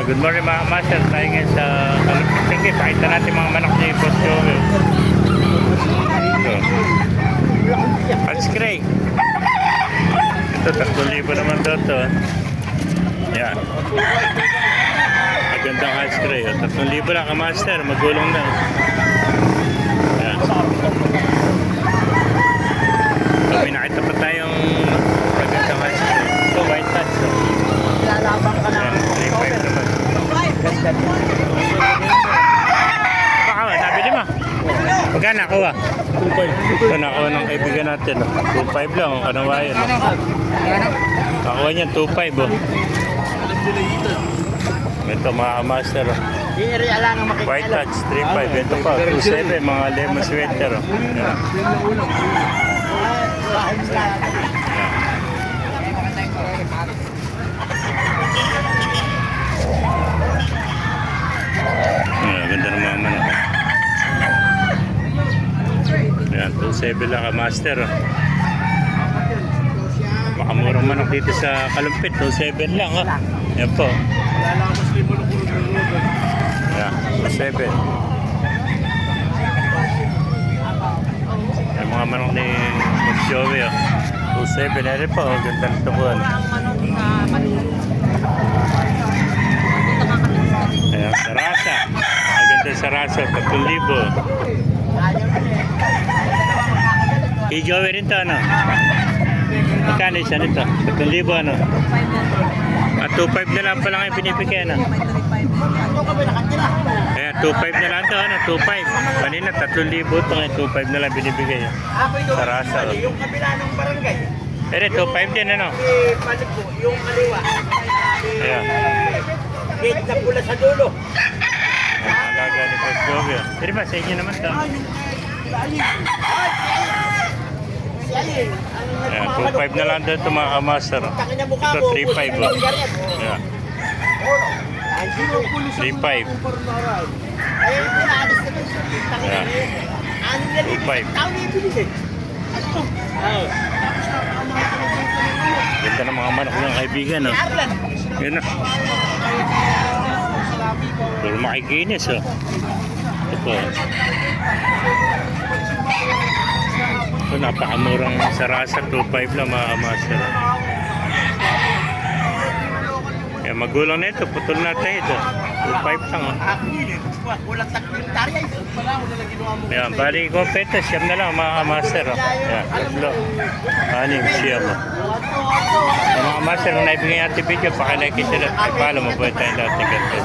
Good morning mga master. Tayo ngayon sa Kalumpit. Sige, pakita natin mga manok ni Boss Joel. Ito. Hats Gray. Ito, 3,000 naman daw ito. Yan. Magandang Hats Gray. 3,000 lang ka master. Magulong na. Yan. So, may nakita pa tayong magandang Hats Gray. Ito, white touch. Lalabang ka na. 3,500 naman. Baka, nabili mo. Magkano nakuha? 2,500. Ito, nakuha ng kaibigan natin. 2,500 lang. Anong wayan? Nakuha niya 2,500. Ito, mga master. White touch, 3,500. Ito pa, 2,700. Mga lemon sweater. Yan. Ganda ng mga manok. Ayan, 2,700 lang ka master. Makamurang manok dito sa Kalumpit. 2,700 lang. Yan po. Ayan, 2,700. Yan mga manok ni Boss Joey. 2,700. Yan po. Ganda nito po. Ayan, sarasa. Maganda sarasa. 3,000. Kay Joey rin ito, ano? Magkano isa nito? 3,000, ano? At 2,500 na lang pa lang yung binibigay, ano? Kaya 2,500 na lang ito, ano? 2,500. Kanina, 3,000 ito ngayon. 2,500 na lang binibigay. Sarasa. Yung kabila ng barangay. Pero 2,500 din, ano? Panik po, yung kaliwa. Ayan. Gate na pula sa dulo. Alaga ni Boss Joey. Pero ba, sa inyo naman ito? Ayan, 2,500 na lang doon ito mga kamaster. Ito 3,500. Ayan. 3,500. Ayan. 2,500. Ganda ng mga manok ng kaibigan, no? Yun na. Puro makikinis, oh. Ito po. Ito, napakamurang sarasa. 2,500 lang mga master. Kaya magulang na ito. Putol natin ito. 2,500 lang, oh. Walang taklong tarya. Ayan, bali kompeta. Siyam na lang mga master, oh. Ayan, tatlo. Anim, siyam, oh. Mga master, kung naibigay natin video, pakilike sila. Ipalo mo po tayo lahat ng ganito.